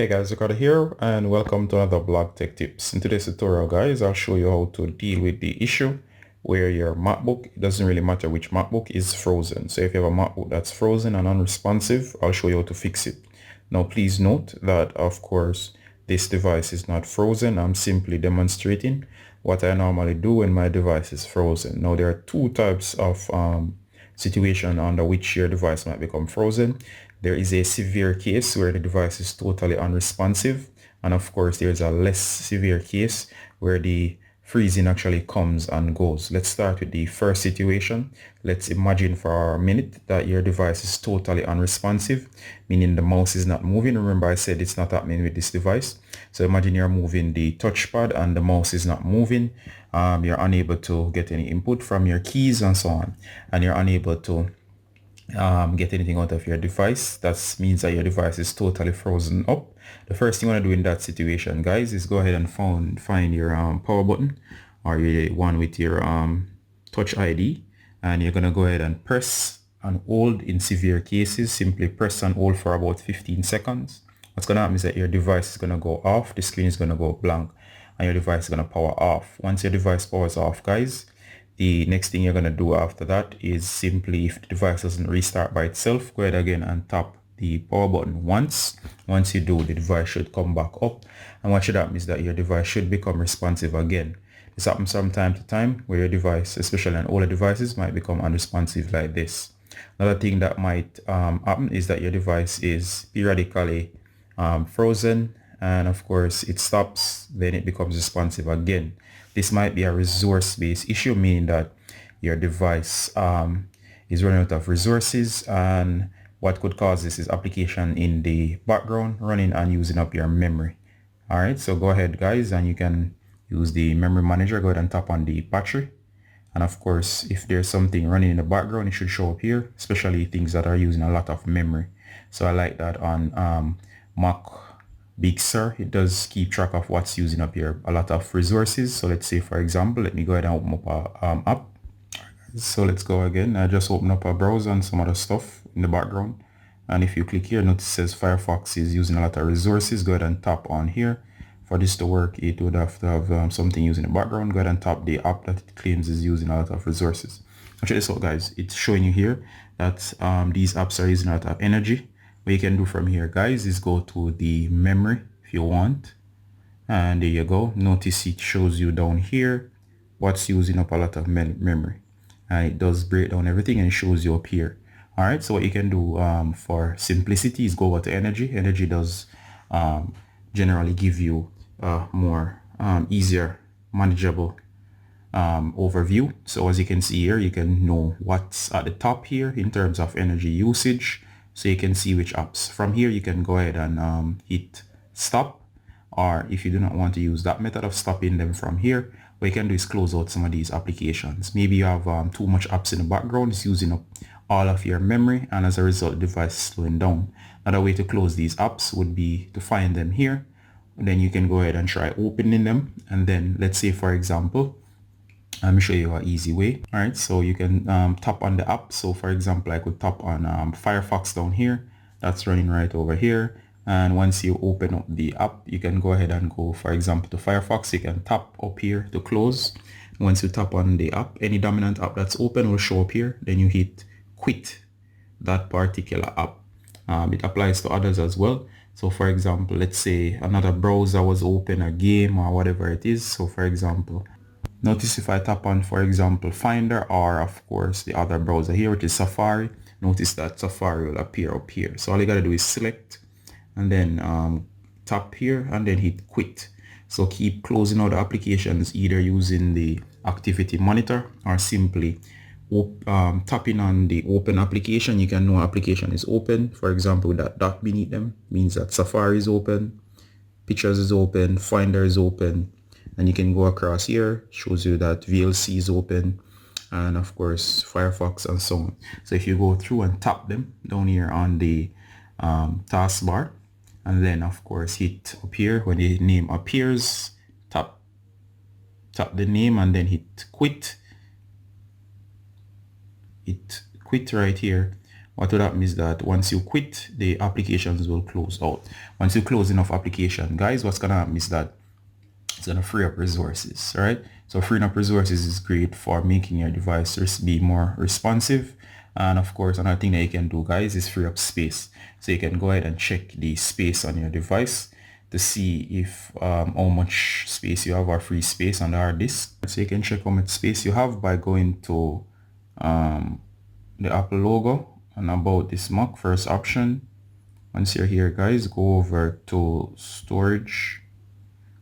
Hey guys, Ricardo here and welcome to another blog tech tips. In today's tutorial guys, I'll show you how to deal with the issue where your MacBook, it doesn't really matter which MacBook, is frozen. So if you have a MacBook that's frozen and unresponsive, I'll show you how to fix it. Now please note that of course this device is not frozen. I'm simply demonstrating what I normally do when my device is frozen. Now there are two types of situation under which your device might become frozen. There is a severe case where the device is totally unresponsive, and of course there's a less severe case where the freezing actually comes and goes. Let's start with the first situation. Let's imagine for a minute that your device is totally unresponsive, meaning the mouse is not moving. Remember I said it's not happening with this device. So imagine you're moving the touchpad and the mouse is not moving. You're unable to get any input from your keys and so on, and you're unable to get anything out of your device. That means that your device is totally frozen up. The first thing you want to do in that situation, guys, is go ahead and find your power button, or your one with your touch ID, and you're going to go ahead and press and hold. In severe cases, simply press and hold for about 15 seconds. What's going to happen is that your device is going to go off, the screen is going to go blank, and your device is going to power off. Once your device powers off, guys, the next thing you're going to do after that is simply, if the device doesn't restart by itself, go ahead again and tap the power button once. Once you do, the device should come back up, and what should happen is that your device should become responsive again. This happens from time to time where your device, especially on older devices, might become unresponsive like this. Another thing that might happen is that your device is periodically frozen, and of course it stops, then it becomes responsive again. This might be a resource-based issue, meaning that your device is running out of resources, and what could cause this is application in the background running and using up your memory. Alright, so go ahead guys, and you can use the memory manager. Go ahead and tap on the battery, and of course if there's something running in the background, it should show up here, especially things that are using a lot of memory. So I like that on Mac Big Sur, it does keep track of what's using up here a lot of resources. So let's say, for example, let me go ahead and open up a app. So let's go again. I just open up a browser and some other stuff in the background, and if you click here, notice it says Firefox is using a lot of resources. Go ahead and tap on here. For this to work, it would have to have something using the background. Go ahead and tap the app that it claims is using a lot of resources. Check this out guys, it's showing you here that these apps are using a lot of energy. What you can do from here guys is go to the memory if you want, and there you go. Notice it shows you down here what's using up a lot of memory, and it does break down everything and it shows you up here. All right, so what you can do for simplicity is go over to energy. Energy does generally give you more easier manageable overview. So as you can see here, you can know what's at the top here in terms of energy usage, so you can see which apps. From here you can go ahead and hit stop, or if you do not want to use that method of stopping them from here, what you can do is close out some of these applications. Maybe you have too much apps in the background, it's using up all of your memory, and as a result the device is slowing down. Another way to close these apps would be to find them here, and then you can go ahead and try opening them, and then let's say, for example, let me show you an easy way. All right, so you can tap on the app. So for example, I could tap on Firefox down here. That's running right over here. And once you open up the app, you can go ahead and go, for example, to Firefox. You can tap up here to close. Once you tap on the app, any dominant app that's open will show up here. Then you hit quit that particular app. It applies to others as well. So for example, let's say another browser was open, a game or whatever it is. So for example, notice if I tap on, for example, Finder, or of course the other browser here, which is Safari, notice that Safari will appear up here. So all you gotta do is select and then tap here and then hit quit. So keep closing out the applications either using the activity monitor or simply tapping on the open application. You can know application is open. For example, with that dot beneath them means that Safari is open, Pictures is open, Finder is open, and you can go across here, shows you that VLC is open, and of course Firefox and so on. So if you go through and tap them down here on the taskbar, and then of course hit up here when the name appears, tap the name and then hit quit. Hit quit right here. What would happen is that once you quit, the applications will close out. Once you close enough application, guys, what's gonna happen is that it's gonna free up resources, right? So freeing up resources is great for making your device be more responsive. And of course, another thing that you can do, guys, is free up space. So you can go ahead and check the space on your device to see if how much space you have or free space on the hard disk. So you can check how much space you have by going to the Apple logo and about this Mac, first option. Once you're here, guys, go over to storage.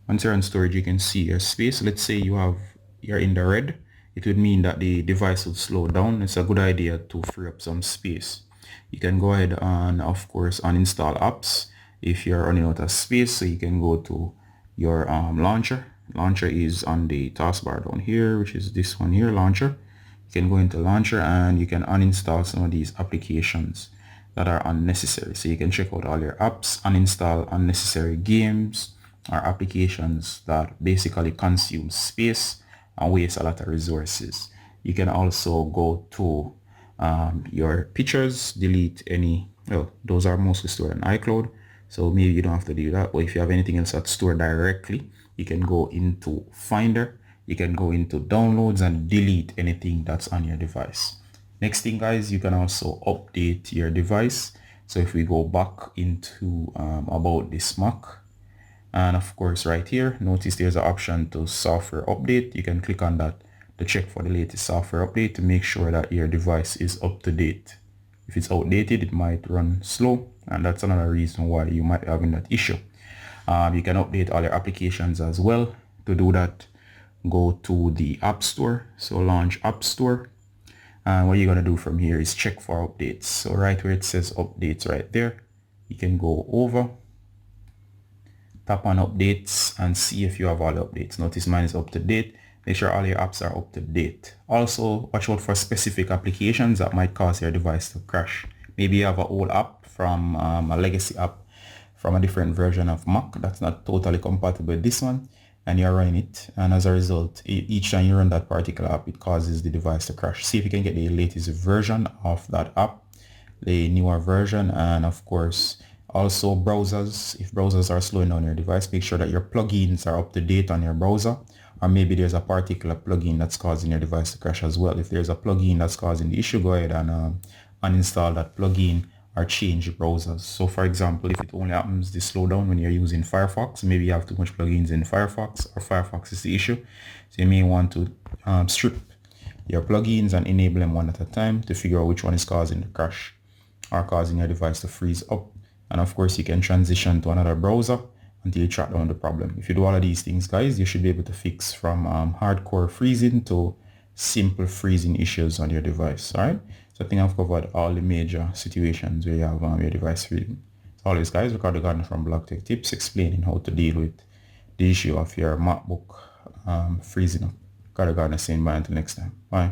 Once you're on storage, you can see your space. Let's say you're in the red. It would mean that the device will slow down. It's a good idea to free up some space. You can go ahead and, of course, uninstall apps if you're running out of space. So you can go to your launcher. Launcher is on the taskbar down here, which is this one here, launcher. You can go into launcher and you can uninstall some of these applications that are unnecessary. So you can check out all your apps, uninstall unnecessary games or applications that basically consume space and waste a lot of resources. You can also go to your pictures, delete any, well, those are mostly stored in iCloud, so maybe you don't have to do that. Or if you have anything else that's stored directly, you can go into Finder, you can go into downloads and delete anything that's on your device. Next thing, guys, you can also update your device. So if we go back into about this Mac, and of course right here, notice there's an option to software update. You can click on that to check for the latest software update to make sure that your device is up to date. If it's outdated, it might run slow, and that's another reason why you might be having that issue. You can update all your applications as well. To do that, go to the App Store. So launch App Store. And what you're going to do from here is check for updates. So right where it says updates right there, you can go over, tap on updates and see if you have all the updates. Notice mine is up to date. Make sure all your apps are up to date. Also, watch out for specific applications that might cause your device to crash. Maybe you have an old app from a legacy app from a different version of Mac that's not totally compatible with this one, and you're running it, and as a result, each time you run that particular app, it causes the device to crash. See if you can get the latest version of that app, the newer version. And of course, also browsers. If browsers are slowing down your device, make sure that your plugins are up to date on your browser, or maybe there's a particular plugin that's causing your device to crash as well. If there's a plugin that's causing the issue, go ahead and uninstall that plugin or change browsers. So for example, if it only happens to slow down when you're using Firefox, maybe you have too much plugins in Firefox, or Firefox is the issue. So you may want to strip your plugins and enable them one at a time to figure out which one is causing the crash or causing your device to freeze up. And of course, you can transition to another browser until you track down the problem. If you do all of these things, guys, you should be able to fix from hardcore freezing to simple freezing issues on your device. All right. So I think I've covered all the major situations where you have your device freezing. As always, guys, Ricardo Gardner from Blog Tech Tips, explaining how to deal with the issue of your MacBook freezing up. Ricardo Gardner saying bye until next time. Bye.